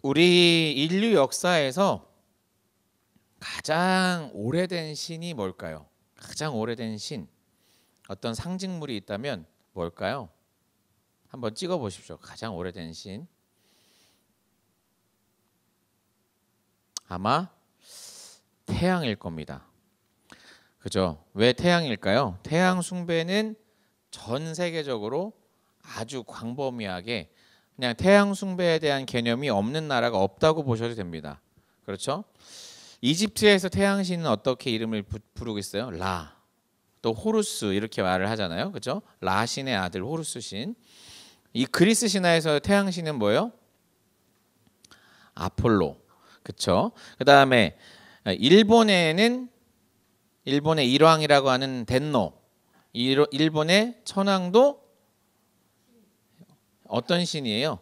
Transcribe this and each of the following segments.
우리 인류 역사에서 가장 오래된 신이 뭘까요? 가장 오래된 신, 어떤 상징물이 있다면 뭘까요? 한번 찍어 보십시오. 가장 오래된 신. 아마 태양일 겁니다. 그죠? 왜 태양일까요? 태양 숭배는 전 세계적으로 아주 광범위하게 그냥 태양 숭배에 대한 개념이 없는 나라가 없다고 보셔도 됩니다. 그렇죠? 이집트에서 태양신은 어떻게 이름을 부르고 있어요? 라, 또 호루스 이렇게 말을 하잖아요. 그렇죠? 라 신의 아들 호루스 신. 이 그리스 신화에서 태양신은 뭐예요? 아폴로. 그렇죠? 그다음에 일본에는 일본의 일왕이라고 하는 덴노. 일본의 천황도 어떤 신이에요?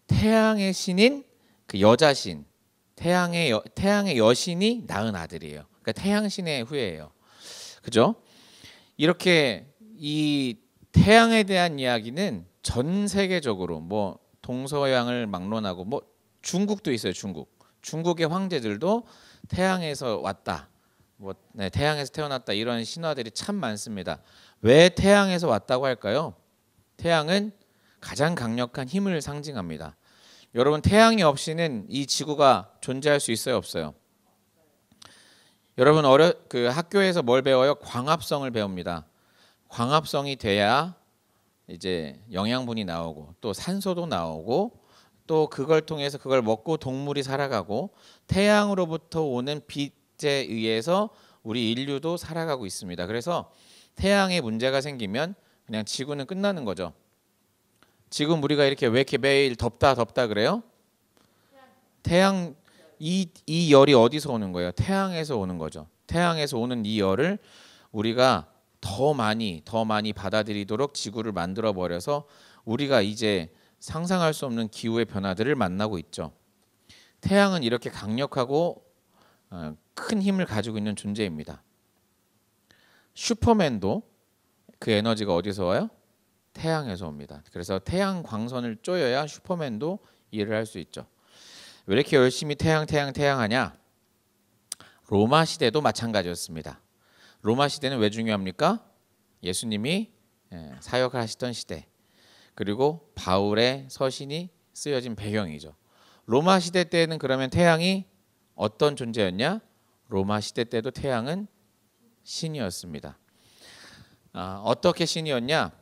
태양의 신인 그 여자 신. 태양의 여신이 낳은 아들이에요. 그러니까 태양신의 후예예요. 그죠? 이렇게 이 태양에 대한 이야기는 전 세계적으로 뭐 동서양을 막론하고 뭐 중국도 있어요. 중국의 황제들도 태양에서 왔다. 뭐 태양에서 태어났다 이런 신화들이 참 많습니다. 왜 태양에서 왔다고 할까요? 태양은 가장 강력한 힘을 상징합니다. 여러분 태양이 없이는 이 지구가 존재할 수 있어요, 없어요? 여러분 그 학교에서 뭘 배워요? 광합성을 배웁니다. 광합성이 돼야 이제 영양분이 나오고 또 산소도 나오고 또 그걸 통해서 그걸 먹고 동물이 살아가고 태양으로부터 오는 빛에 의해서 우리 인류도 살아가고 있습니다. 그래서 태양에 문제가 생기면 그냥 지구는 끝나는 거죠. 지금 우리가 이렇게 왜 이렇게 매일 덥다 그래요? 태양 이 열이 어디서 오는 거예요? 태양에서 오는 거죠. 태양에서 오는 이 열을 우리가 더 많이 받아들이도록 지구를 만들어 버려서 우리가 이제 상상할 수 없는 기후의 변화들을 만나고 있죠. 태양은 이렇게 강력하고 큰 힘을 가지고 있는 존재입니다. 슈퍼맨도 그 에너지가 어디서 와요? 태양에서 옵니다. 그래서 태양 광선을 쪼여야 슈퍼맨도 일을 할 수 있죠. 왜 이렇게 열심히 태양 하냐? 로마 시대도 마찬가지였습니다. 로마 시대는 왜 중요합니까? 예수님이 사역을 하시던 시대. 그리고 바울의 서신이 쓰여진 배경이죠. 로마 시대 때는 그러면 태양이 어떤 존재였냐? 로마 시대 때도 태양은 신이었습니다. 어떻게 신이었냐?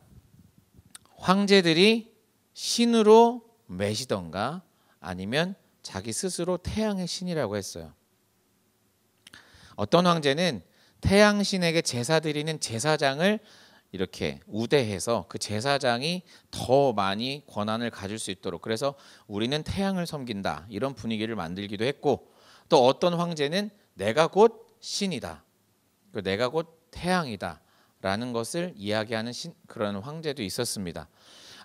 황제들이 신으로 매시던가 아니면 자기 스스로 태양의 신이라고 했어요. 어떤 황제는 태양신에게 제사 드리는 제사장을 이렇게 우대해서 그 제사장이 더 많이 권한을 가질 수 있도록 그래서 우리는 태양을 섬긴다 이런 분위기를 만들기도 했고 또 어떤 황제는 내가 곧 신이다. 내가 곧 태양이다. 라는 것을 이야기하는 그런 황제도 있었습니다.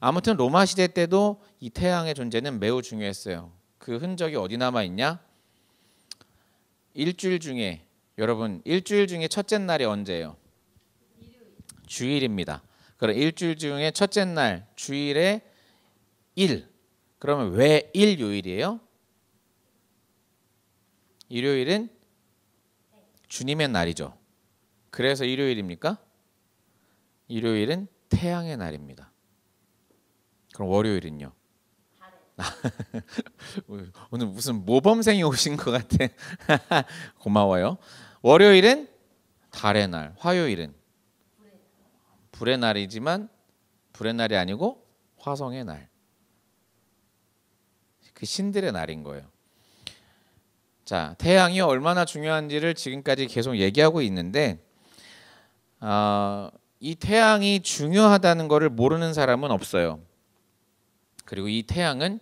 아무튼 로마 시대 때도 이 태양의 존재는 매우 중요했어요. 그 흔적이 어디 남아 있냐? 일주일 중에 여러분 일주일 중에 첫째 날이 언제예요? 주일입니다. 그럼 일주일 중에 첫째 날 주일에 일. 그러면 왜 일요일이에요? 일요일은 주님의 날이죠. 그래서 일요일입니까? 일요일은 태양의 날입니다. 그럼 월요일은요? 오늘 무슨 모범생이 오신 것 같아. 고마워요. 월요일은 달의 날, 화요일은 불의 날이지만 불의 날이 아니고 화성의 날. 그 신들의 날인 거예요. 자, 태양이 얼마나 중요한지를 지금까지 계속 얘기하고 있는데 이 태양이 중요하다는 것을 모르는 사람은 없어요. 그리고 이 태양은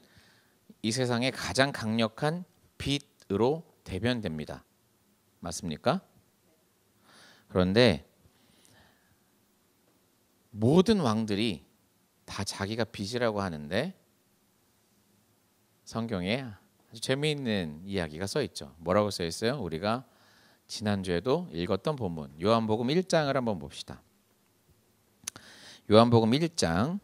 이 세상의 가장 강력한 빛으로 대변됩니다. 맞습니까? 그런데 모든 왕들이 다 자기가 빛이라고 하는데 성경에 아주 재미있는 이야기가 써 있죠. 뭐라고 써 있어요? 우리가 지난주에도 읽었던 본문 요한복음 1장을 한번 봅시다. 요한복음 1장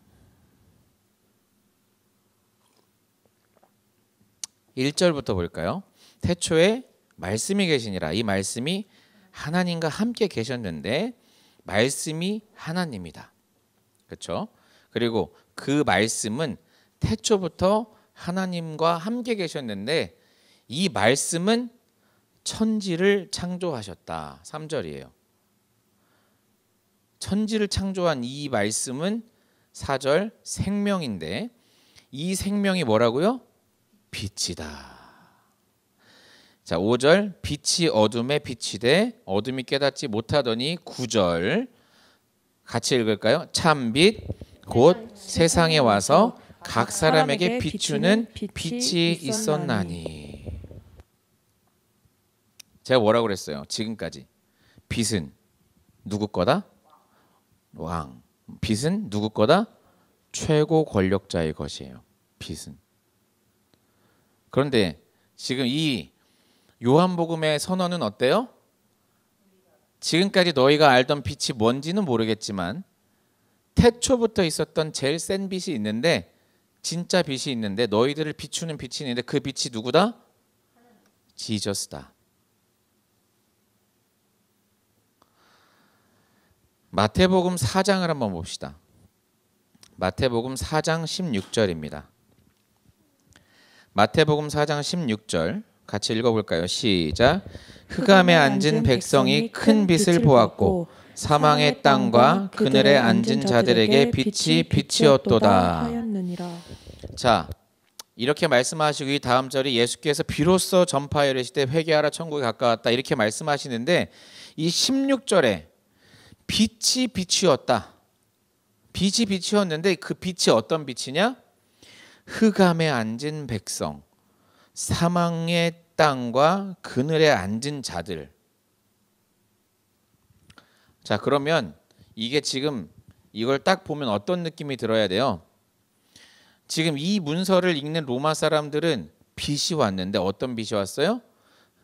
1절부터 볼까요? 태초에 말씀이 계시니라. 이 말씀이 하나님과 함께 계셨는데 말씀이 하나님이다. 그렇죠? 그리고 그 말씀은 태초부터 하나님과 함께 계셨는데 이 말씀은 천지를 창조하셨다. 3절이에요. 천지를 창조한 이 말씀은 4절 생명인데 이 생명이 뭐라고요? 빛이다. 자, 5절 빛이 어둠에 비치되 어둠이 깨닫지 못하더니 9절 같이 읽을까요? 참빛 곧 세상에 와서 각 사람에게 비추는 빛이 있었나니. 제가 뭐라고 그랬어요? 지금까지 빛은 누구 거다? 왕. 빛은 누구 거다? 최고 권력자의 것이에요. 빛은. 그런데 지금 이 요한복음의 선언은 어때요? 지금까지 너희가 알던 빛이 뭔지는 모르겠지만 태초부터 있었던 제일 센 빛이 있는데 진짜 빛이 있는데 너희들을 비추는 빛이 있는데 그 빛이 누구다? 지저스다. 마태복음 4장을 한번 봅시다. 마태복음 4장 16절입니다. 마태복음 4장 16절 같이 읽어볼까요? 시작. 흑암에 앉은 백성이 큰 빛을 보았고 사망의 땅과 그늘에 앉은 자들에게 빛이 빛이었도다. 자, 이렇게 말씀하시고 이 다음 절이 예수께서 비로소 전파하여 이르시되 회개하라 천국에 가까웠다 이렇게 말씀하시는데 이 16절에 빛이 빛이었다. 빛이 빛이었는데 그 빛이 어떤 빛이냐? 흑암에 앉은 백성, 사망의 땅과 그늘에 앉은 자들. 자, 그러면 이게 지금 이걸 딱 보면 어떤 느낌이 들어야 돼요? 지금 이 문서를 읽는 로마 사람들은 빛이 왔는데 어떤 빛이 왔어요?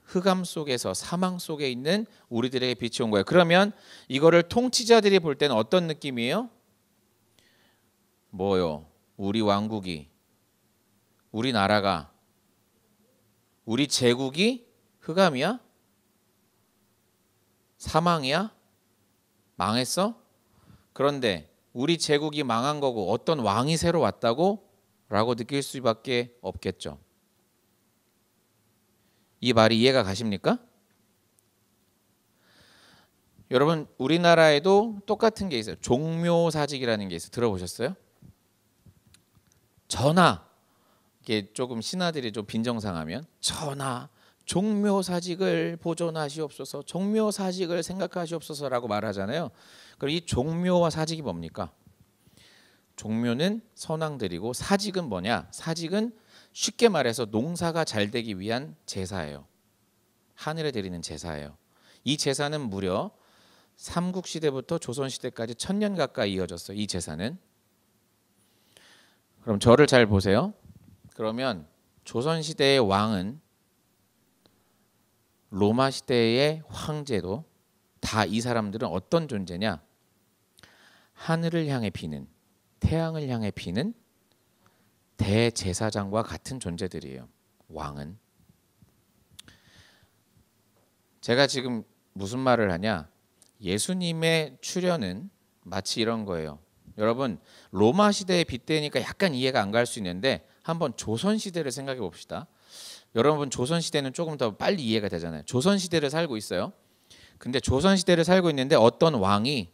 흑암 속에서 사망 속에 있는 우리들에게 빛이 온 거예요. 그러면 이거를 통치자들이 볼 때는 어떤 느낌이에요? 뭐요? 우리 왕국이, 우리 나라가, 우리 제국이 흑암이야? 사망이야? 망했어? 그런데 우리 제국이 망한 거고 어떤 왕이 새로 왔다고? 라고 느낄 수밖에 없겠죠. 이 말이 이해가 가십니까? 여러분 우리나라에도 똑같은 게 있어요. 종묘사직이라는 게 있어요. 들어보셨어요? 전하, 이게 조금 신하들이 좀 빈정상하면 전하, 종묘사직을 보존하시옵소서, 종묘사직을 생각하시옵소서라고 말하잖아요. 그럼 이 종묘와 사직이 뭡니까? 종묘는 선왕들이고 사직은 뭐냐? 사직은 쉽게 말해서 농사가 잘 되기 위한 제사예요. 하늘에 드리는 제사예요. 이 제사는 무려 삼국시대부터 조선시대까지 1000년 가까이 이어졌어요. 이 제사는. 그럼 저를 잘 보세요. 그러면 조선시대의 왕은 로마 시대의 황제도 다 이 사람들은 어떤 존재냐? 하늘을 향해 비는, 태양을 향해 비는 대제사장과 같은 존재들이에요. 왕은. 제가 지금 무슨 말을 하냐? 예수님의 출현은 마치 이런 거예요. 여러분 로마 시대에 빗대니까 약간 이해가 안 갈 수 있는데 한번 조선 시대를 생각해 봅시다. 여러분 조선 시대는 조금 더 빨리 이해가 되잖아요. 조선 시대를 살고 있어요. 근데 조선 시대를 살고 있는데 어떤 왕이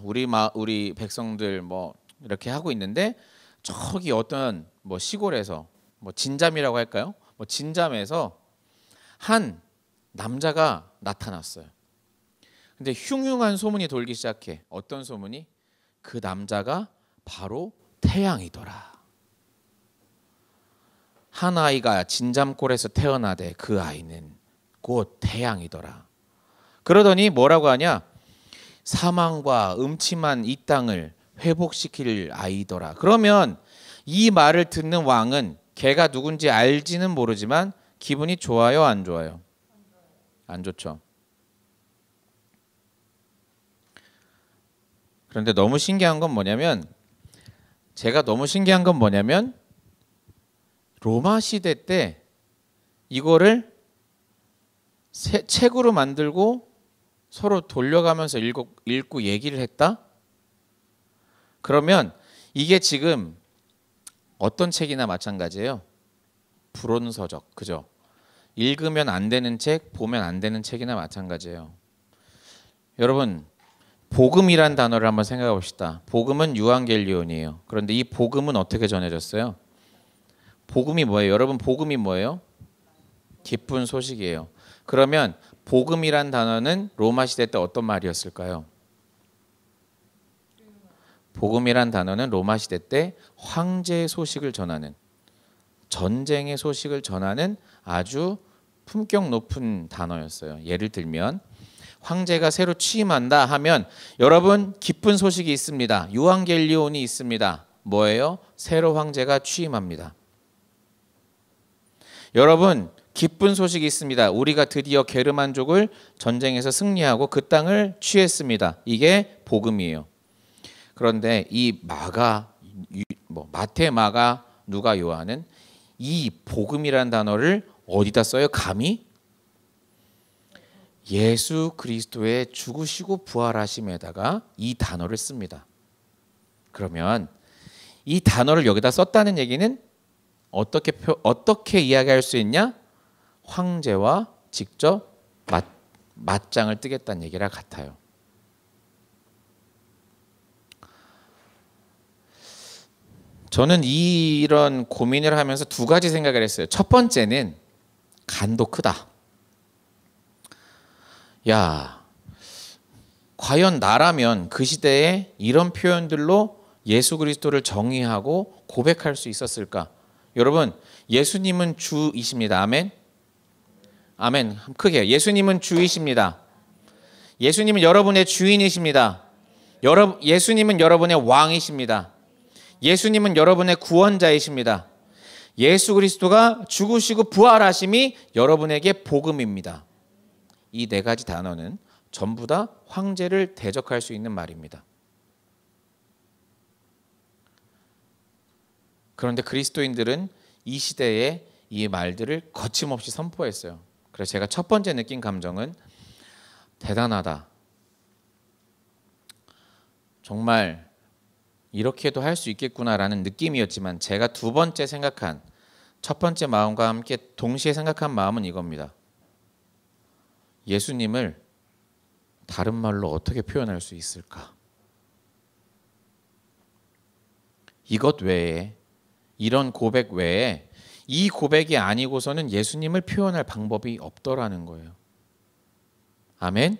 우리 백성들 뭐 이렇게 하고 있는데 저기 어떤 뭐 시골에서 뭐 진잠이라고 할까요? 뭐 진잠에서 한 남자가 나타났어요. 근데 흉흉한 소문이 돌기 시작해. 어떤 소문이? 그 남자가 바로 태양이더라. 한 아이가 진잠골에서 태어나되 그 아이는 곧 태양이더라. 그러더니 뭐라고 하냐? 사망과 음침한 이 땅을 회복시킬 아이더라. 그러면 이 말을 듣는 왕은 걔가 누군지 알지는 모르지만 기분이 좋아요, 안 좋아요? 안 좋죠. 그런데 너무 신기한 건 뭐냐면 로마 시대 때 이거를 책으로 만들고 서로 돌려가면서 읽고 얘기를 했다? 그러면 이게 지금 어떤 책이나 마찬가지예요. 불온서적, 그죠? 읽으면 안 되는 책, 보면 안 되는 책이나 마찬가지예요. 여러분, 복음이란 단어를 한번 생각해 봅시다. 복음은 유앙겔리온이에요. 그런데 이 복음은 어떻게 전해졌어요? 복음이 뭐예요? 여러분, 복음이 뭐예요? 기쁜 소식이에요. 그러면 복음이란 단어는 로마 시대 때 어떤 말이었을까요? 복음이란 단어는 로마 시대 때 황제의 소식을 전하는, 전쟁의 소식을 전하는 아주 품격 높은 단어였어요. 예를 들면 황제가 새로 취임한다 하면 여러분 기쁜 소식이 있습니다. 유앙겔리온이 있습니다. 뭐예요? 새로 황제가 취임합니다. 여러분 기쁜 소식이 있습니다. 우리가 드디어 게르만족을 전쟁에서 승리하고 그 땅을 취했습니다. 이게 복음이에요. 그런데 이 마태, 마가, 누가, 요한은 이 복음이라는 단어를 어디다 써요? 감히 예수 그리스도의 죽으시고 부활하심에다가 이 단어를 씁니다. 그러면 이 단어를 여기다 썼다는 얘기는 어떻게 이야기할 수 있냐? 황제와 직접 맞짱을 뜨겠다는 얘기랑 같아요. 저는 이런 고민을 하면서 두 가지 생각을 했어요. 첫 번째는 간도 크다. 야, 과연 나라면 그 시대에 이런 표현들로 예수 그리스도를 정의하고 고백할 수 있었을까? 여러분, 예수님은 주이십니다. 아멘. 아멘. 크게. 예수님은 주이십니다. 예수님은 여러분의 주인이십니다. 예수님은 여러분의 왕이십니다. 예수님은 여러분의 구원자이십니다. 예수 그리스도가 죽으시고 부활하심이 여러분에게 복음입니다. 이 네 가지 단어는 전부 다 황제를 대적할 수 있는 말입니다. 그런데 그리스도인들은 이 시대에 이 말들을 거침없이 선포했어요. 그래서 제가 첫 번째 느낀 감정은 대단하다. 정말 이렇게도 할 수 있겠구나라는 느낌이었지만 제가 두 번째 생각한 첫 번째 마음과 함께 동시에 생각한 마음은 이겁니다. 예수님을 다른 말로 어떻게 표현할 수 있을까? 이것 외에, 이런 고백 외에 이 고백이 아니고서는 예수님을 표현할 방법이 없더라는 거예요. 아멘?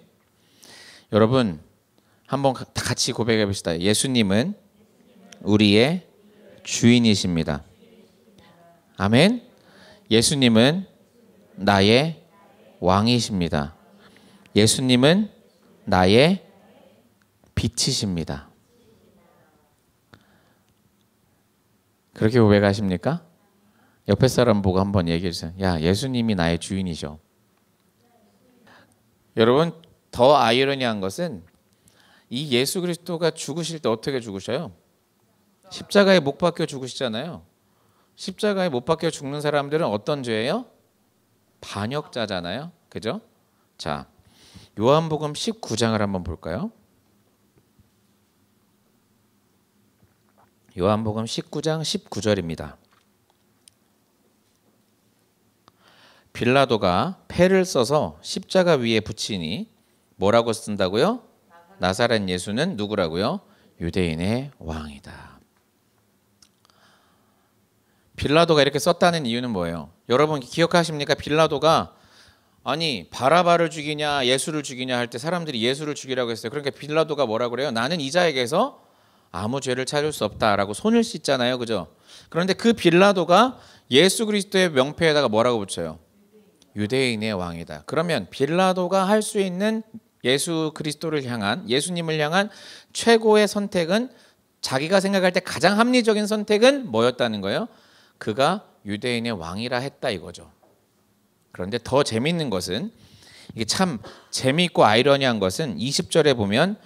여러분 한번 같이 고백해 봅시다. 예수님은 우리의 주인이십니다. 아멘? 예수님은 나의 왕이십니다. 예수님은 나의 빛이십니다. 그렇게 고백하십니까? 옆에 사람 보고 한번 얘기해 주세요. 야, 예수님이 나의 주인이셔. 여러분, 더 아이러니한 것은 이 예수 그리스도가 죽으실 때 어떻게 죽으셔요? 십자가에 못 박혀 죽으시잖아요. 십자가에 못 박혀 죽는 사람들은 어떤 죄예요? 반역자잖아요. 그죠? 자, 요한복음 19장을 한번 볼까요? 요한복음 19장 19절입니다. 빌라도가 패를 써서 십자가 위에 붙이니 뭐라고 쓴다고요? 나사렛 예수는 누구라고요? 유대인의 왕이다. 빌라도가 이렇게 썼다는 이유는 뭐예요? 여러분 기억하십니까? 빌라도가 아니 바라바를 죽이냐 예수를 죽이냐 할 때 사람들이 예수를 죽이라고 했어요. 그러니까 빌라도가 뭐라고 그래요? 나는 이 자에게서 아무 죄를 찾을 수 없다라고 손을 씻잖아요. 그죠? 그런데 그 빌라도가 예수 그리스도의 명패에다가 뭐라고 붙여요? 유대인의 왕이다. 그러면 빌라도가 할 수 있는 예수 그리스도를 향한, 예수님을 향한 최고의 선택은, 자기가 생각할 때 가장 합리적인 선택은 뭐였다는 거예요? 그가 유대인의 왕이라 했다 이거죠. 그런데 더 재미있는 것은, 이게 참 재미있고 아이러니한 것은 20절에 보면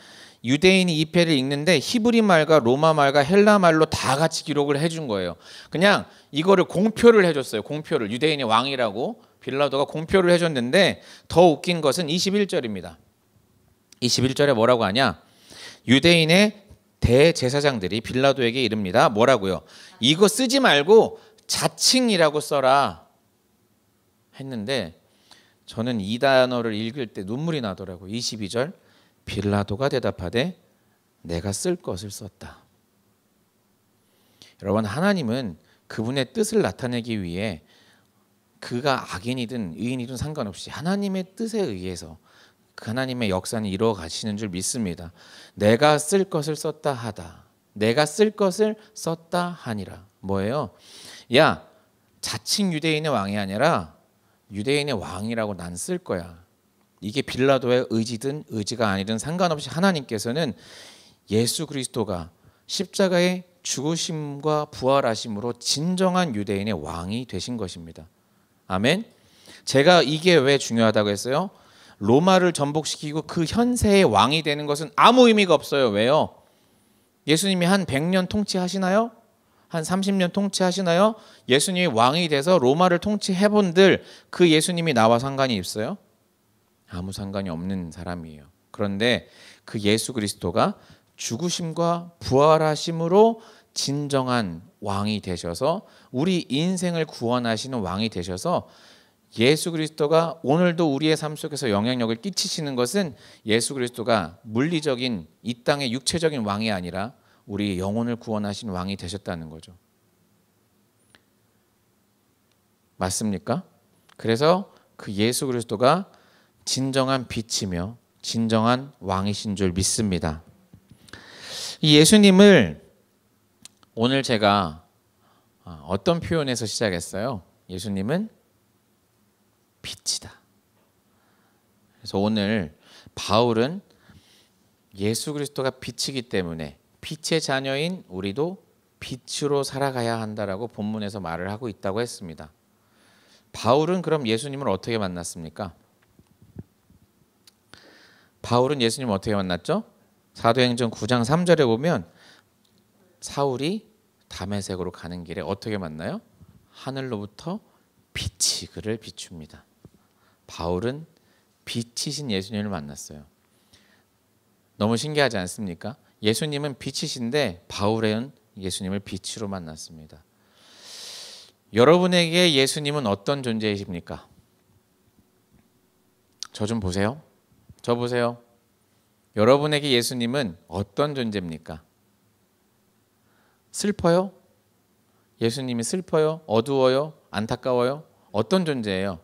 유대인이 이 패를 읽는데 히브리 말과 로마 말과 헬라 말로 다 같이 기록을 해준 거예요. 그냥 이거를 공표를 해줬어요. 공표를. 유대인의 왕이라고 빌라도가 공표를 해줬는데 더 웃긴 것은 21절입니다. 21절에 뭐라고 하냐? 유대인의 대제사장들이 빌라도에게 이릅니다. 뭐라고요? 이거 쓰지 말고 자칭이라고 써라 했는데 저는 이 단어를 읽을 때 눈물이 나더라고요. 22절 빌라도가 대답하되 내가 쓸 것을 썼다. 여러분, 하나님은 그분의 뜻을 나타내기 위해 그가 악인이든 의인이든 상관없이 하나님의 뜻에 의해서 그 하나님의 역사는 이루어 가시는 줄 믿습니다. 내가 쓸 것을 썼다 하다. 내가 쓸 것을 썼다 하니라. 뭐예요? 야, 자칭 유대인의 왕이 아니라 유대인의 왕이라고 난 쓸 거야. 이게 빌라도의 의지든 의지가 아니든 상관없이 하나님께서는 예수 그리스도가 십자가의 죽으심과 부활하심으로 진정한 유대인의 왕이 되신 것입니다. 아멘. 제가 이게 왜 중요하다고 했어요? 로마를 전복시키고 그 현세의 왕이 되는 것은 아무 의미가 없어요. 왜요? 예수님이 한 100년 통치하시나요? 한 30년 통치하시나요? 예수님이 왕이 돼서 로마를 통치해본들 그 예수님이 나와 상관이 있어요? 아무 상관이 없는 사람이에요. 그런데 그 예수 그리스도가 죽으심과 부활하심으로 진정한 왕이 되셔서 우리 인생을 구원하시는 왕이 되셔서 예수 그리스도가 오늘도 우리의 삶 속에서 영향력을 끼치시는 것은 예수 그리스도가 물리적인 이 땅의 육체적인 왕이 아니라 우리 영혼을 구원하신 왕이 되셨다는 거죠. 맞습니까? 그래서 그 예수 그리스도가 진정한 빛이며 진정한 왕이신 줄 믿습니다. 이 예수님을 오늘 제가 어떤 표현에서 시작했어요? 예수님은 빛이다. 그래서 오늘 바울은 예수 그리스도가 빛이기 때문에 빛의 자녀인 우리도 빛으로 살아가야 한다라고 본문에서 말을 하고 있다고 했습니다. 바울은 그럼 예수님을 어떻게 만났습니까? 바울은 예수님을 어떻게 만났죠? 사도행전 9장 3절에 보면 사울이 다메섹으로 가는 길에 어떻게 만나요? 하늘로부터 빛이 그를 비춥니다. 바울은 빛이신 예수님을 만났어요. 너무 신기하지 않습니까? 예수님은 빛이신데 바울은 예수님을 빛으로 만났습니다. 여러분에게 예수님은 어떤 존재이십니까? 저 좀 보세요. 저 보세요. 여러분에게 예수님은 어떤 존재입니까? 슬퍼요? 예수님이 슬퍼요? 어두워요? 안타까워요? 어떤 존재예요?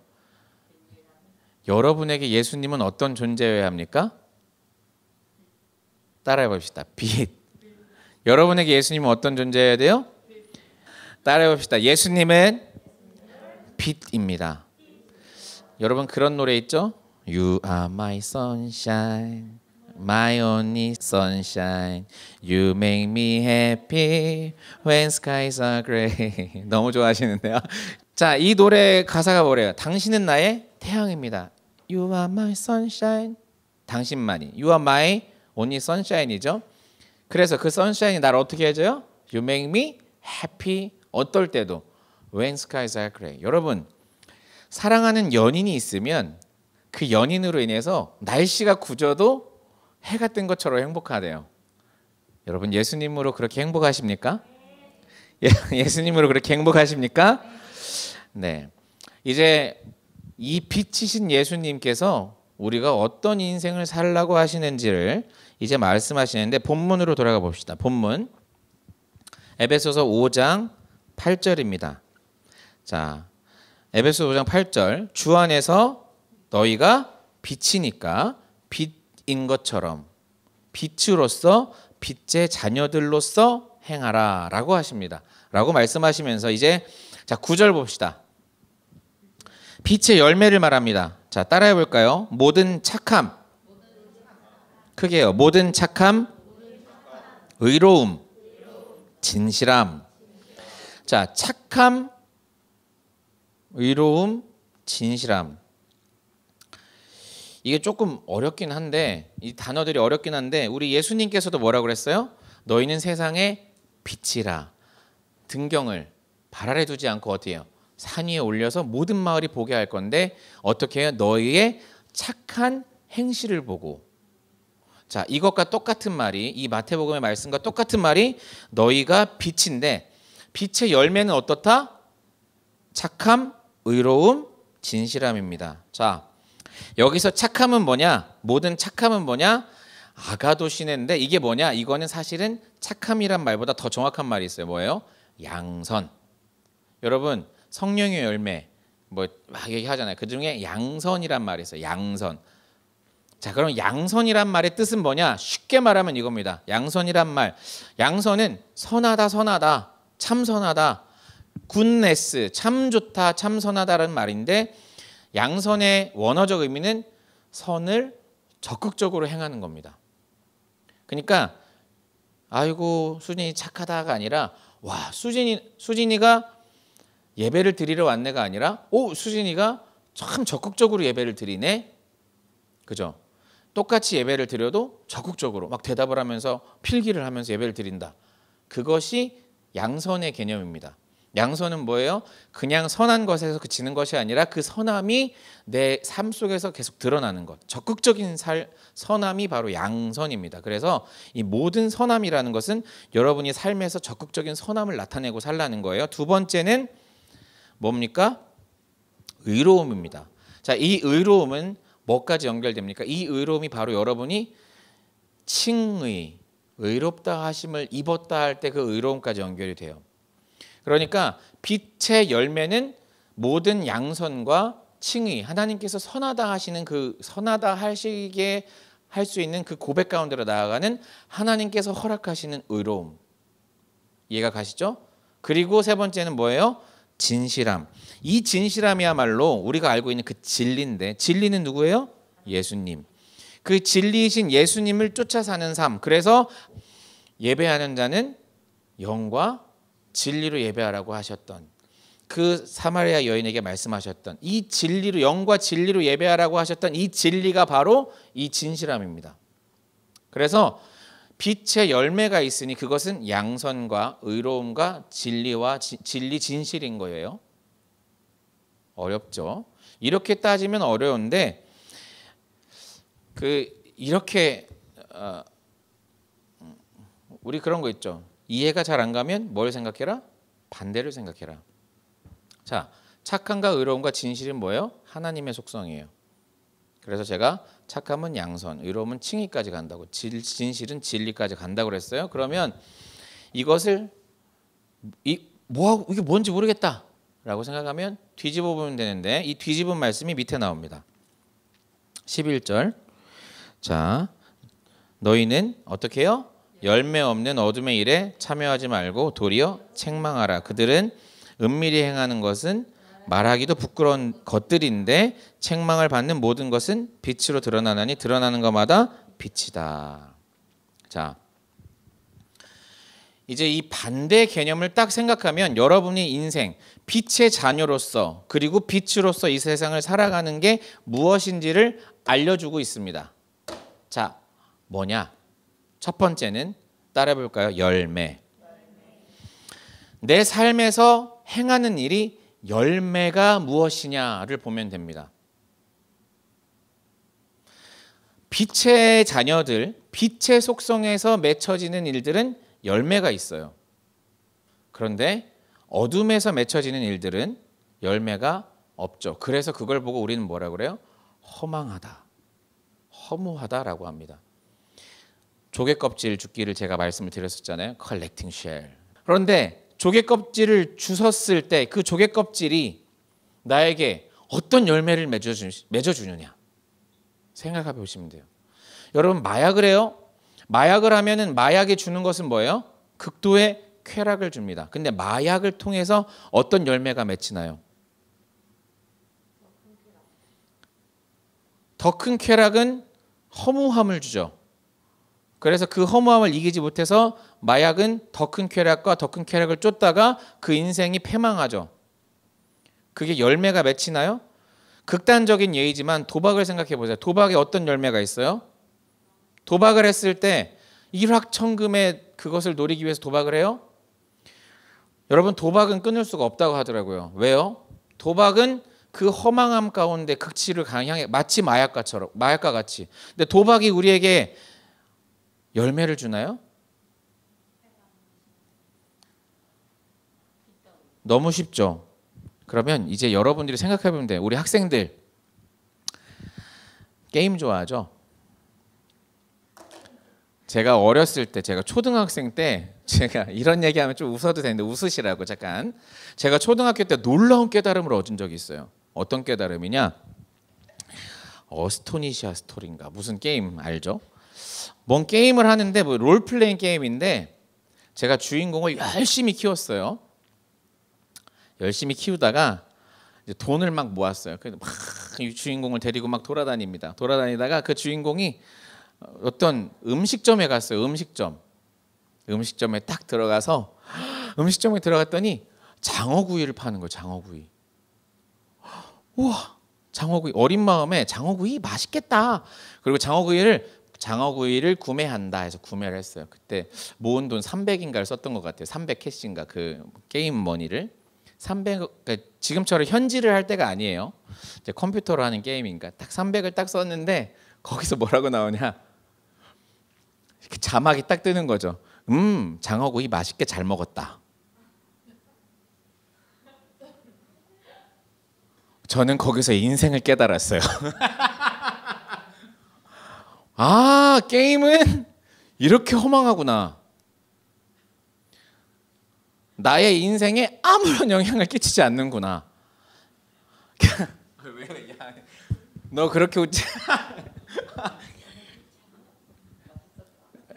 여러분에게 예수님은 어떤 존재여야 합니까? 따라해 봅시다. 빛. 여러분에게 예수님은 어떤 존재여야 돼요? 따라해 봅시다. 예수님은 빛입니다. 여러분 그런 노래 있죠? You are my sunshine, my only sunshine. You make me happy when skies are gray. 너무 좋아하시는데요. 자, 이 노래 가사가 뭐래요? 당신은 나의 태양입니다. You are my sunshine. 당신만이. You are my only sunshine이죠. 그래서 그 선샤인이 나를 어떻게 해줘요? You make me happy. 어떨 때도. When skies are gray. 여러분, 사랑하는 연인이 있으면 그 연인으로 인해서 날씨가 굳어도 해가 뜬 것처럼 행복하대요. 여러분, 예수님으로 그렇게 행복하십니까? 예수님으로 그렇게 행복하십니까? 네. 이제 이 빛이신 예수님께서 우리가 어떤 인생을 살라고 하시는지를 이제 말씀하시는데 본문으로 돌아가 봅시다. 본문 에베소서 5장 8절입니다. 자, 에베소 5장 8절. 주 안에서 너희가 빛이니까 빛인 것처럼 빛으로서 빛의 자녀들로서 행하라 라고 하십니다. 라고 말씀하시면서 이제 자 9절 봅시다. 빛의 열매를 말합니다. 자, 따라해 볼까요? 모든 착함. 크게요. 모든 착함, 의로움, 진실함. 자, 착함, 의로움, 진실함. 이게 조금 어렵긴 한데 이 단어들이 어렵긴 한데 우리 예수님께서도 뭐라고 그랬어요? 너희는 세상의 빛이라. 등경을 발 아래 두지 않고 어떻게 해요? 산 위에 올려서 모든 마을이 보게 할 건데 어떻게 해요? 너희의 착한 행실을 보고. 자, 이것과 똑같은 말이 이 마태복음의 말씀과 똑같은 말이 너희가 빛인데 빛의 열매는 어떻다? 착함, 의로움, 진실함입니다. 자, 여기서 착함은 뭐냐? 모든 착함은 뭐냐? 아가도시네인데 이게 뭐냐? 이거는 사실은 착함이란 말보다 더 정확한 말이 있어요. 뭐예요? 양선. 여러분 성령의 열매 뭐 막 얘기하잖아요. 그 중에 양선이란 말이 있어요. 양선. 자, 그럼 양선이란 말의 뜻은 뭐냐? 쉽게 말하면 이겁니다. 양선이란 말. 양선은 선하다, 선하다, 참 선하다, 굿네스, 참 좋다, 참 선하다라는 말인데 양선의 원어적 의미는 선을 적극적으로 행하는 겁니다. 그러니까 아이고 수진이 착하다가 아니라 와 수진이가 예배를 드리러 왔네가 아니라 오 수진이가 참 적극적으로 예배를 드리네. 그죠? 똑같이 예배를 드려도 적극적으로 막 대답을 하면서 필기를 하면서 예배를 드린다. 그것이 양선의 개념입니다. 양선은 뭐예요? 그냥 선한 것에서 그치는 것이 아니라 그 선함이 내 삶 속에서 계속 드러나는 것. 적극적인 선함이 바로 양선입니다. 그래서 이 모든 선함이라는 것은 여러분이 삶에서 적극적인 선함을 나타내고 살라는 거예요. 두 번째는 뭡니까? 의로움입니다. 자, 이 의로움은 뭐까지 연결됩니까? 이 의로움이 바로 여러분이 칭의, 의롭다 하심을 입었다 할 때 그 의로움까지 연결이 돼요. 그러니까 빛의 열매는 모든 양선과 칭의, 하나님께서 선하다 하시는 그 선하다 하시게 할 수 있는 그 고백 가운데로 나아가는 하나님께서 허락하시는 의로움. 이해가 가시죠? 그리고 세 번째는 뭐예요? 진실함. 이 진실함이야말로 우리가 알고 있는 그 진리인데 진리는 누구예요? 예수님. 그 진리이신 예수님을 쫓아 사는 삶. 그래서 예배하는 자는 영과 진리로 예배하라고 하셨던 그 사마리아 여인에게 말씀하셨던 이 진리로 영과 진리로 예배하라고 하셨던 이 진리가 바로 이 진실함입니다. 그래서 빛의 열매가 있으니 그것은 양선과 의로움과 진리와 진리 진실인 거예요. 어렵죠. 이렇게 따지면 어려운데 이렇게 우리 그런 거 있죠. 이해가 잘 안 가면 뭘 생각해라? 반대를 생각해라. 자, 착함과 의로움과 진실은 뭐예요? 하나님의 속성이에요. 그래서 제가 착함은 양선, 의로움은 칭의까지 간다고, 진실은 진리까지 간다고 그랬어요. 그러면 이것을 이게 뭔지 모르겠다라고 생각하면 뒤집어 보면 되는데 이 뒤집은 말씀이 밑에 나옵니다. 11절. 자, 너희는 어떻게 해요? 열매 없는 어둠의 일에 참여하지 말고 도리어 책망하라. 그들은 은밀히 행하는 것은 말하기도 부끄러운 것들인데 책망을 받는 모든 것은 빛으로 드러나나니 드러나는 것마다 빛이다. 자, 이제 이 반대 개념을 딱 생각하면 여러분이 인생 빛의 자녀로서 그리고 빛으로서 이 세상을 살아가는 게 무엇인지를 알려주고 있습니다. 자, 뭐냐? 첫 번째는 따라해 볼까요? 열매. 내 삶에서 행하는 일이 열매가 무엇이냐를 보면 됩니다. 빛의 자녀들, 빛의 속성에서 맺혀지는 일들은 열매가 있어요. 그런데 어둠에서 맺혀지는 일들은 열매가 없죠. 그래서 그걸 보고 우리는 뭐라 그래요? 허망하다, 허무하다라고 합니다. 조개 껍질 줍기를 제가 말씀을 드렸었잖아요. collecting shell. 그런데 조개 껍질을 주웠을 때 그 조개 껍질이 나에게 어떤 열매를 맺어주느냐 생각해 보시면 돼요. 여러분 마약을 해요. 마약을 하면은 마약이 주는 것은 뭐예요? 극도의 쾌락을 줍니다. 근데 마약을 통해서 어떤 열매가 맺히나요? 더 큰 쾌락은 허무함을 주죠. 그래서 그 허무함을 이기지 못해서 마약은 더 큰 쾌락과 더 큰 쾌락을 쫓다가 그 인생이 패망하죠. 그게 열매가 맺히나요? 극단적인 예이지만 도박을 생각해 보세요. 도박에 어떤 열매가 있어요? 도박을 했을 때 일확천금의 그것을 노리기 위해서 도박을 해요? 여러분, 도박은 끊을 수가 없다고 하더라고요. 왜요? 도박은 그 허망함 가운데 극치를 향해 마치 마약과 같이. 근데 도박이 우리에게 열매를 주나요? 너무 쉽죠. 그러면 이제 여러분들이 생각해 보면 돼요. 우리 학생들 게임 좋아하죠? 제가 어렸을 때, 제가 초등학생 때, 제가 이런 얘기하면 좀 웃어도 되는데 웃으시라고 잠깐. 제가 초등학교 때 놀라운 깨달음을 얻은 적이 있어요. 어떤 깨달음이냐? 어스토니시아 스토리인가 무슨 게임 알죠? 뭔 게임을 하는데 뭐 롤플레잉 게임인데 제가 주인공을 열심히 키웠어요. 열심히 키우다가 이제 돈을 막 모았어요. 그래서 막 주인공을 데리고 막 돌아다닙니다. 돌아다니다가 그 주인공이 어떤 음식점에 갔어요. 음식점에 딱 들어가서 음식점에 들어갔더니 장어구이를 파는 거예요. 장어구이. 우와, 장어구이. 어린 마음에 장어구이 맛있겠다. 그리고 장어구이를 구매한다 해서 구매를 했어요. 그때 모은 돈 300인가를 썼던 것 같아요. 300캐시인가 그 게임 머니를 300. 그러니까 지금처럼 현질을 할 때가 아니에요. 이제 컴퓨터로 하는 게임이니까 딱 300을 딱 썼는데 거기서 뭐라고 나오냐? 이렇게 자막이 딱 뜨는 거죠. 장어구이 맛있게 잘 먹었다. 저는 거기서 인생을 깨달았어요. 아, 게임은 이렇게 허망하구나. 나의 인생에 아무런 영향을 끼치지 않는구나. 너 그렇게 웃지?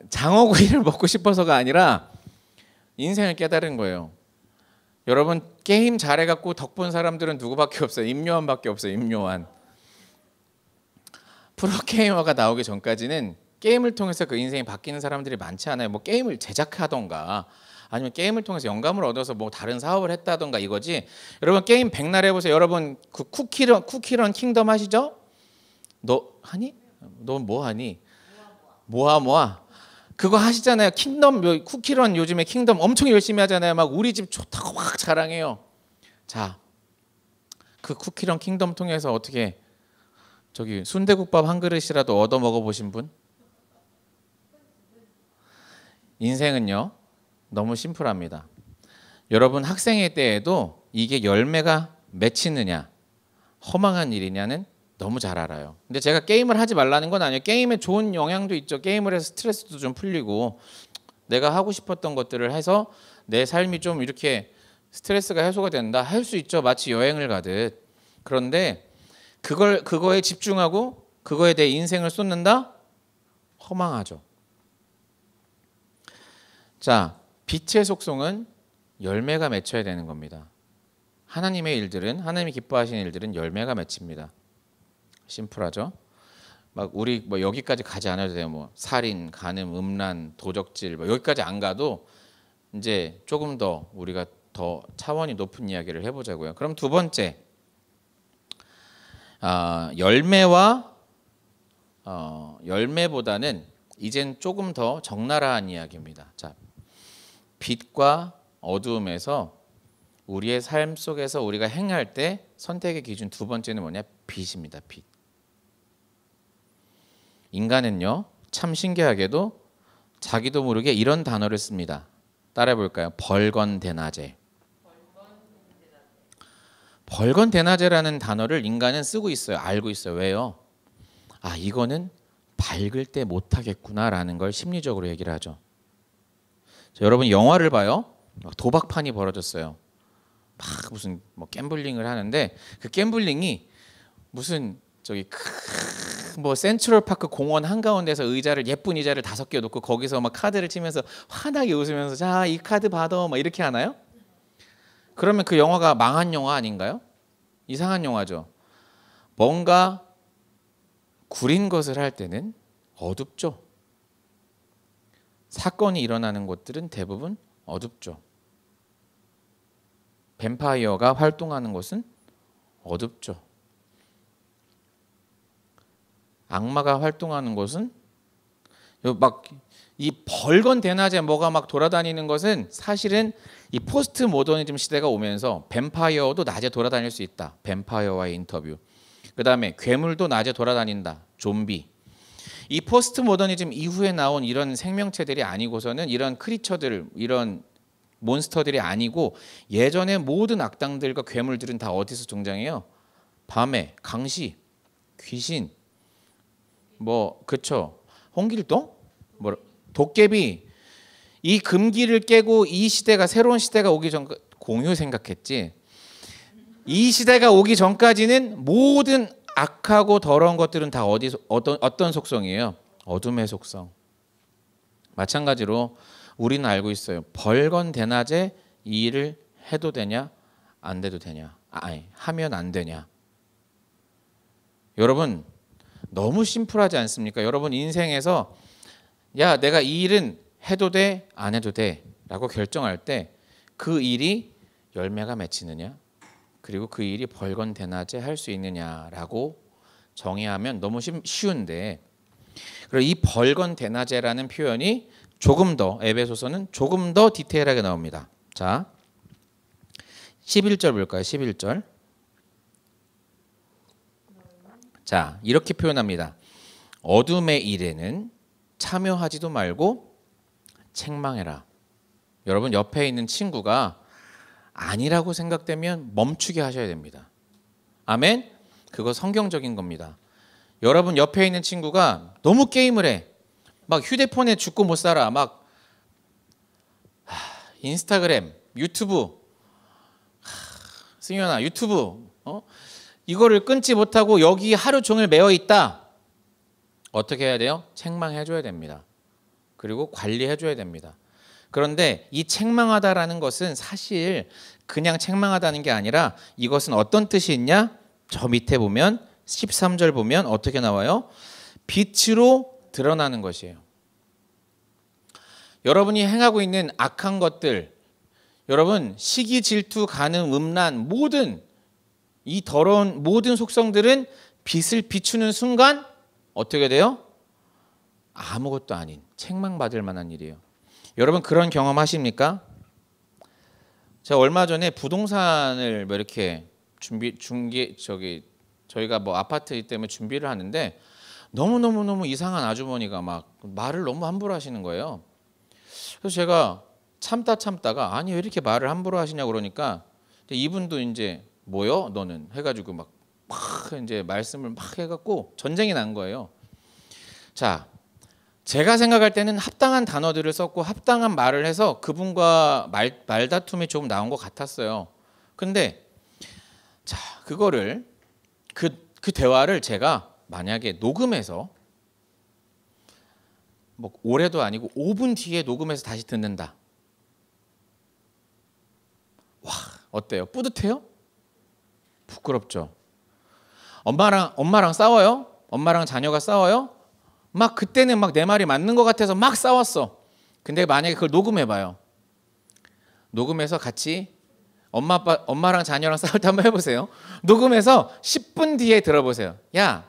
장어구이를 먹고 싶어서가 아니라 인생을 깨달은 거예요. 여러분, 게임 잘해갖고 덕본 사람들은 누구밖에 없어요. 임요한밖에 없어요. 임요한. 프로게이머가 나오기 전까지는 게임을 통해서 그 인생이 바뀌는 사람들이 많지 않아요. 뭐 게임을 제작하던가 아니면 게임을 통해서 영감을 얻어서 뭐 다른 사업을 했다던가 이거지. 여러분, 게임 백날 해보세요. 여러분, 그 쿠키런 킹덤 하시죠? 너 하니? 너 뭐 하니? 모아 그거 하시잖아요. 킹덤, 쿠키런 요즘에 킹덤 엄청 열심히 하잖아요. 막 우리 집 좋다고 막 자랑해요. 자, 그 쿠키런 킹덤 통해서 어떻게 저기 순대국밥 한 그릇이라도 얻어 먹어보신 분? 인생은요 너무 심플합니다. 여러분, 학생의 때에도 이게 열매가 맺히느냐 허망한 일이냐는 너무 잘 알아요. 근데 제가 게임을 하지 말라는 건 아니에요. 게임에 좋은 영향도 있죠. 게임을 해서 스트레스도 좀 풀리고 내가 하고 싶었던 것들을 해서 내 삶이 좀 이렇게 스트레스가 해소가 된다 할 수 있죠. 마치 여행을 가듯. 그런데 그거에 집중하고 그거에 대해 인생을 쏟는다? 허망하죠. 자, 빛의 속성은 열매가 맺혀야 되는 겁니다. 하나님의 일들은, 하나님이 기뻐하시는 일들은 열매가 맺힙니다. 심플하죠. 막 우리 뭐 여기까지 가지 않아도 돼요. 뭐 살인, 간음, 음란, 도적질 뭐 여기까지 안 가도 이제 조금 더 우리가 더 차원이 높은 이야기를 해보자고요. 그럼 두 번째, 열매보다는 이젠 조금 더 적나라한 이야기입니다. 자, 빛과 어두움에서 우리의 삶 속에서 우리가 행할 때 선택의 기준 두 번째는 뭐냐? 빛입니다. 빛. 인간은요 참 신기하게도 자기도 모르게 이런 단어를 씁니다. 따라해 볼까요? 벌건대낮에. 벌건대낮에라는 단어를 인간은 쓰고 있어요. 알고 있어요. 왜요? 아, 이거는 밝을 때 못하겠구나라는 걸 심리적으로 얘기를 하죠. 자, 여러분 영화를 봐요. 도박판이 벌어졌어요. 막 무슨 뭐 갬블링을 하는데 그 갬블링이 무슨 저기 뭐 센트럴파크 공원 한가운데서 예쁜 의자를 5개 놓고 거기서 막 카드를 치면서 환하게 웃으면서 자, 이 카드 받아 막 이렇게 하나요? 그러면 그 영화가 망한 영화 아닌가요? 이상한 영화죠. 뭔가 구린 것을 할 때는 어둡죠. 사건이 일어나는 곳들은 대부분 어둡죠. 뱀파이어가 활동하는 곳은 어둡죠. 악마가 활동하는 곳은 막 이 벌건 대낮에 뭐가 막 돌아다니는 것은 사실은 이 포스트 모더니즘 시대가 오면서 뱀파이어도 낮에 돌아다닐 수 있다. 뱀파이어와의 인터뷰. 그다음에 괴물도 낮에 돌아다닌다. 좀비. 이 포스트 모더니즘 이후에 나온 이런 생명체들이 아니고서는 이런 크리처들, 이런 몬스터들이 아니고 예전에 모든 악당들과 괴물들은 다 어디서 등장해요? 밤에 강시, 귀신, 뭐 그쵸? 홍길동, 뭐 도깨비. 이 금기를 깨고 이 시대가 새로운 시대가 오기 전 공유 생각했지. 이 시대가 오기 전까지는 모든 악하고 더러운 것들은 다 어떤 속성이에요? 어둠의 속성. 마찬가지로 우리는 알고 있어요. 벌건 대낮에 이 일을 해도 되냐, 안 돼도 되냐, 아니 하면 안 되냐. 여러분 너무 심플하지 않습니까? 여러분 인생에서 야 내가 이 일은 해도 돼, 안 해도 돼라고 결정할 때 그 일이 열매가 맺히느냐, 그리고 그 일이 벌건 대낮에 할 수 있느냐라고 정의하면 너무 쉬운데, 그리고 이 벌건 대낮에라는 표현이 조금 더 에베소서는 조금 더 디테일하게 나옵니다. 자, 11절 볼까요? 11절. 자, 이렇게 표현합니다. 어둠의 일에는 참여하지도 말고 책망해라. 여러분 옆에 있는 친구가 아니라고 생각되면 멈추게 하셔야 됩니다. 아멘? 그거 성경적인 겁니다. 여러분 옆에 있는 친구가 너무 게임을 해. 막 휴대폰에 죽고 못 살아. 막 인스타그램, 유튜브, 승현아 유튜브 이거를 끊지 못하고 여기 하루 종일 매여 있다. 어떻게 해야 돼요? 책망해 줘야 됩니다. 그리고 관리해 줘야 됩니다. 그런데 이 책망하다라는 것은 사실 그냥 책망하다는 게 아니라 이것은 어떤 뜻이 있냐? 저 밑에 보면 13절 보면 어떻게 나와요? 빛으로 드러나는 것이에요. 여러분이 행하고 있는 악한 것들, 여러분 시기, 질투, 간음, 음란 모든 이 더러운 모든 속성들은 빛을 비추는 순간 어떻게 돼요? 아무것도 아닌 책망받을 만한 일이에요. 여러분 그런 경험 하십니까? 제가 얼마 전에 부동산을 뭐 이렇게 저희가 뭐 아파트 때문에 준비를 하는데 너무 이상한 아주머니가 막 말을 너무 함부로 하시는 거예요. 그래서 제가 참다가 아니 왜 이렇게 말을 함부로 하시냐 그러니까 이분도 이제 뭐요 너는 해가지고 막 이제 말씀을 막 해갖고 전쟁이 난 거예요. 자, 제가 생각할 때는 합당한 단어들을 썼고 합당한 말을 해서 그분과 말다툼이 조금 나온 것 같았어요. 근데 자, 그거를 그 대화를 제가 만약에 녹음해서 뭐 올해도 아니고 5분 뒤에 녹음해서 다시 듣는다. 와, 어때요? 뿌듯해요? 부끄럽죠. 엄마랑 싸워요? 엄마랑 자녀가 싸워요? 막 그때는 막 내 말이 맞는 것 같아서 막 싸웠어. 근데 만약에 그걸 녹음해봐요. 녹음해서 같이 엄마랑 자녀랑 싸울 때 한번 해보세요. 녹음해서 10분 뒤에 들어보세요. 야,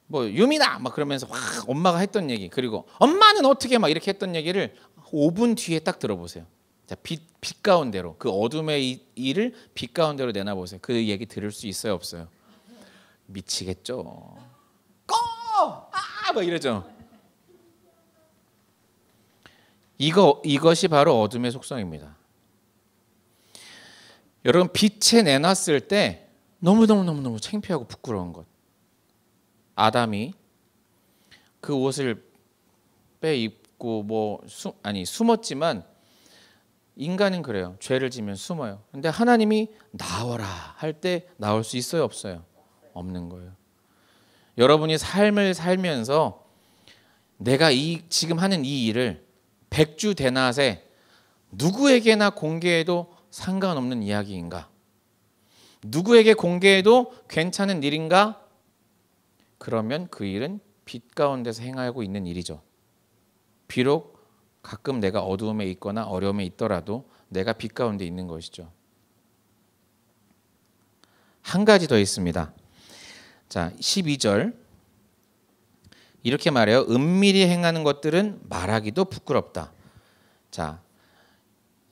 뭐 유민아 막 그러면서 와 엄마가 했던 얘기, 그리고 엄마는 어떻게 막 이렇게 했던 얘기를 5분 뒤에 딱 들어보세요. 자, 빛 가운데로 그 어둠의 일을 빛 가운데로 내놔보세요. 그 얘기 들을 수 있어요, 없어요? 미치겠죠. 막 이러죠. 이것이 바로 어둠의 속성입니다. 여러분 빛에 내놨을 때 너무 창피하고 부끄러운 것. 아담이 그 옷을 빼 입고 숨었지만 인간은 그래요. 죄를 지면 숨어요. 근데 하나님이 나와라 할 때 나올 수 있어요, 없어요? 없는 거예요. 여러분이 삶을 살면서 내가 지금 하는 이 일을 백주 대낮에 누구에게나 공개해도 상관없는 이야기인가? 누구에게 공개해도 괜찮은 일인가? 그러면 그 일은 빛 가운데서 행하고 있는 일이죠. 비록 가끔 내가 어두움에 있거나 어려움에 있더라도 내가 빛 가운데 있는 것이죠. 한 가지 더 있습니다. 자, 12절 이렇게 말해요. 은밀히 행하는 것들은 말하기도 부끄럽다. 자,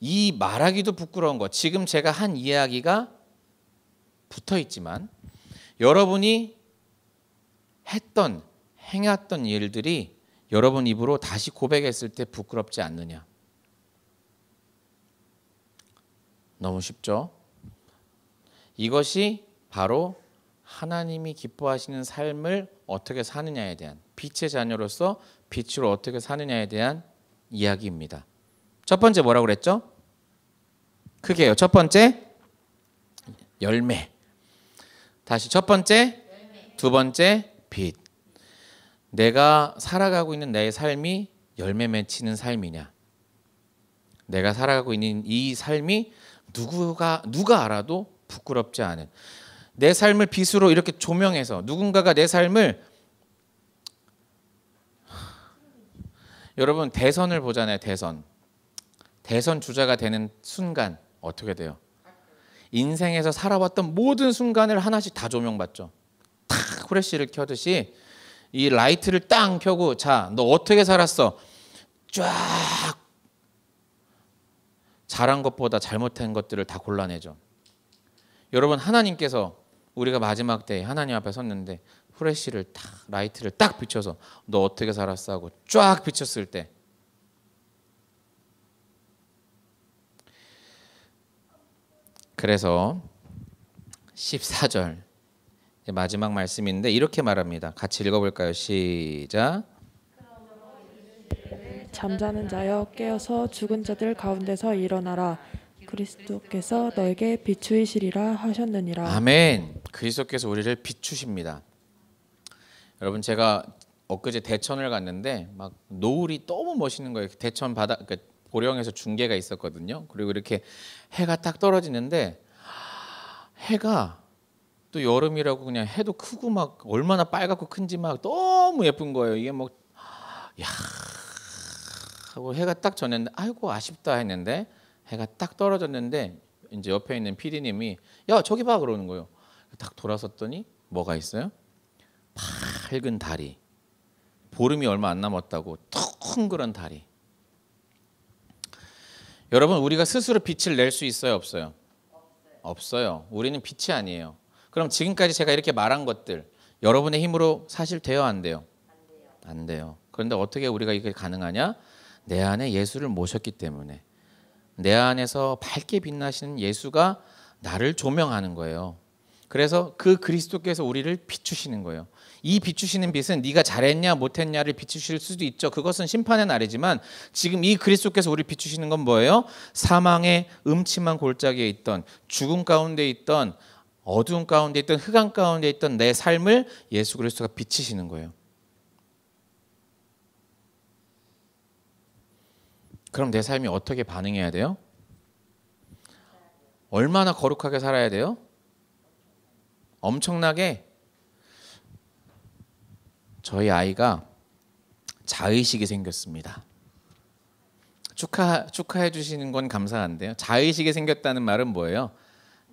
이 말하기도 부끄러운 것, 지금 제가 한 이야기가 붙어 있지만 여러분이 했던 행했던 일들이 여러분 입으로 다시 고백했을 때 부끄럽지 않느냐? 너무 쉽죠? 이것이 바로 하나님이 기뻐하시는 삶을 어떻게 사느냐에 대한, 빛의 자녀로서 빛으로 어떻게 사느냐에 대한 이야기입니다. 첫 번째 뭐라고 그랬죠? 크게요. 첫 번째 열매. 다시 첫 번째, 두 번째 빛. 내가 살아가고 있는 내 삶이 열매 맺히는 삶이냐? 내가 살아가고 있는 이 삶이 누가 알아도 부끄럽지 않은, 내 삶을 빛으로 이렇게 조명해서 누군가가 내 삶을, 여러분 대선을 보잖아요. 대선 주자가 되는 순간 어떻게 돼요? 인생에서 살아왔던 모든 순간을 하나씩 다 조명받죠. 탁 후레쉬를 켜듯이 이 라이트를 땅 켜고, 자, 너 어떻게 살았어? 쫙 잘한 것보다 잘못한 것들을 다 골라내죠. 여러분, 하나님께서 우리가 마지막 때에 하나님 앞에 섰는데 후레쉬를 딱, 라이트를 딱 비춰서 너 어떻게 살았어 하고 쫙 비쳤을 때, 그래서 14절 마지막 말씀인데 이렇게 말합니다. 같이 읽어볼까요? 시작. 잠자는 자여 깨어서 죽은 자들 가운데서 일어나라. 그리스도께서 너에게 비추이시리라 하셨느니라. 아멘. 그리스도께서 우리를 비추십니다. 여러분, 제가 엊그제 대천을 갔는데 막 노을이 너무 멋있는 거예요. 대천 바다, 그러니까 보령에서 중계가 있었거든요. 그리고 이렇게 해가 딱 떨어지는데, 해가 또 여름이라고 그냥 해도 크고 막 얼마나 빨갛고 큰지 막 너무 예쁜 거예요. 이게 뭐 야 하고 해가 딱 졌는데 아이고 아쉽다 했는데, 해가 딱 떨어졌는데 이제 옆에 있는 PD님이 야 저기 봐 그러는 거예요. 딱 돌아섰더니 뭐가 있어요? 밝은 달이, 보름이 얼마 안 남았다고 둥그런 달이. 여러분, 우리가 스스로 빛을 낼 수 있어요, 없어요? 없어요. 우리는 빛이 아니에요. 그럼 지금까지 제가 이렇게 말한 것들 여러분의 힘으로 사실 돼요, 안 돼요? 안 돼요. 그런데 어떻게 우리가 이게 가능하냐? 내 안에 예수를 모셨기 때문에, 내 안에서 밝게 빛나시는 예수가 나를 조명하는 거예요. 그래서 그 그리스도께서 우리를 비추시는 거예요. 이 비추시는 빛은 네가 잘했냐 못했냐를 비추실 수도 있죠. 그것은 심판의 날이지만 지금 이 그리스도께서 우리를 비추시는 건 뭐예요? 사망의 음침한 골짜기에 있던, 죽음 가운데 있던, 어두운 가운데 있던, 흑암 가운데 있던 내 삶을 예수 그리스도가 비추시는 거예요. 그럼 내 삶이 어떻게 반응해야 돼요? 얼마나 거룩하게 살아야 돼요? 엄청나게. 저희 아이가 자의식이 생겼습니다. 축하해 주시는 건 감사한데요. 자의식이 생겼다는 말은 뭐예요?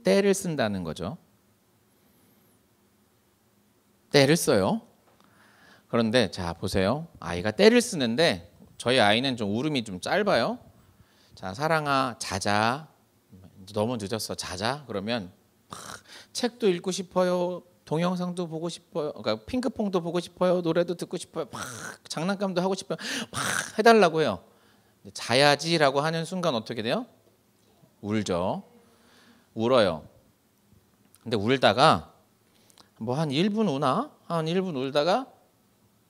때를 쓴다는 거죠. 때를 써요. 그런데 자 보세요. 아이가 때를 쓰는데 저희 아이는 좀 울음이 좀 짧아요. 자, 사랑아 자자. 너무 늦었어. 자자. 그러면 책도 읽고 싶어요. 동영상도 보고 싶어요. 그러니까 핑크퐁도 보고 싶어요. 노래도 듣고 싶어요. 막 장난감도 하고 싶어요. 막 해달라고 해요. 자야지라고 하는 순간 어떻게 돼요? 울죠. 울어요. 근데 울다가 뭐 한 1분 우나? 한 1분 울다가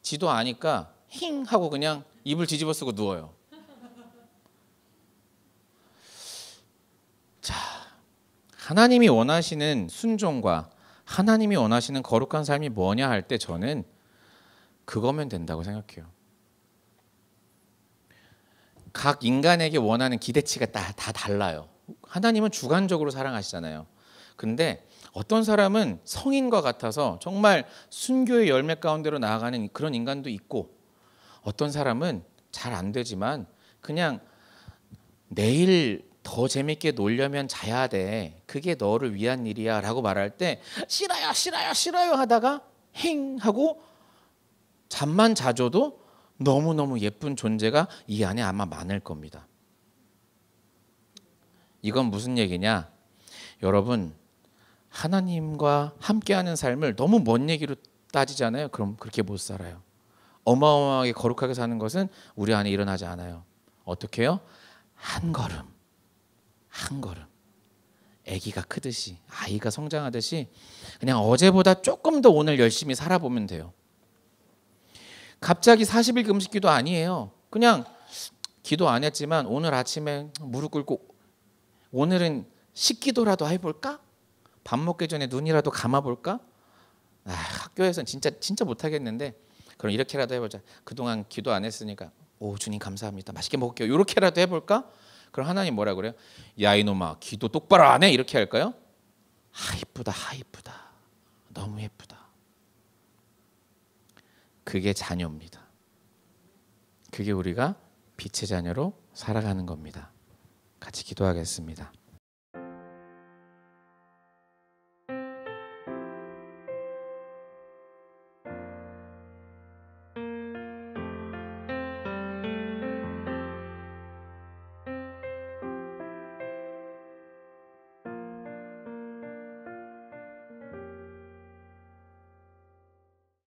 지도 아니까 힝 하고 그냥 입을 뒤집어 쓰고 누워요. 자, 하나님이 원하시는 순종과 하나님이 원하시는 거룩한 삶이 뭐냐 할 때 저는 그거면 된다고 생각해요. 각 인간에게 원하는 기대치가 다 달라요. 하나님은 주관적으로 사랑하시잖아요. 근데 어떤 사람은 성인과 같아서 정말 순교의 열매 가운데로 나아가는 그런 인간도 있고, 어떤 사람은 잘 안 되지만 그냥 내일 더 재밌게 놀려면 자야 돼. 그게 너를 위한 일이야 라고 말할 때 싫어요 싫어요 싫어요 하다가 힝 하고 잠만 자줘도 너무너무 예쁜 존재가 이 안에 아마 많을 겁니다. 이건 무슨 얘기냐? 여러분, 하나님과 함께하는 삶을 너무 먼 얘기로 따지잖아요. 그럼 그렇게 못 살아요. 어마어마하게 거룩하게 사는 것은 우리 안에 일어나지 않아요. 어떻게 해요? 한 걸음 한 걸음, 아기가 크듯이, 아이가 성장하듯이 그냥 어제보다 조금 더 오늘 열심히 살아보면 돼요. 갑자기 40일 금식 기도 아니에요. 그냥 기도 안 했지만 오늘 아침에 무릎 꿇고 오늘은 식기도라도 해볼까? 밥 먹기 전에 눈이라도 감아볼까? 학교에서는 진짜 못하겠는데 그럼 이렇게라도 해보자. 그동안 기도 안 했으니까 오 주님 감사합니다. 맛있게 먹을게요. 이렇게라도 해볼까? 그럼 하나님 뭐라 그래요? 야 이놈아 기도 똑바로 안 해? 이렇게 할까요? 이쁘다 이쁘다 너무 예쁘다. 그게 자녀입니다. 그게 우리가 빛의 자녀로 살아가는 겁니다. 같이 기도하겠습니다.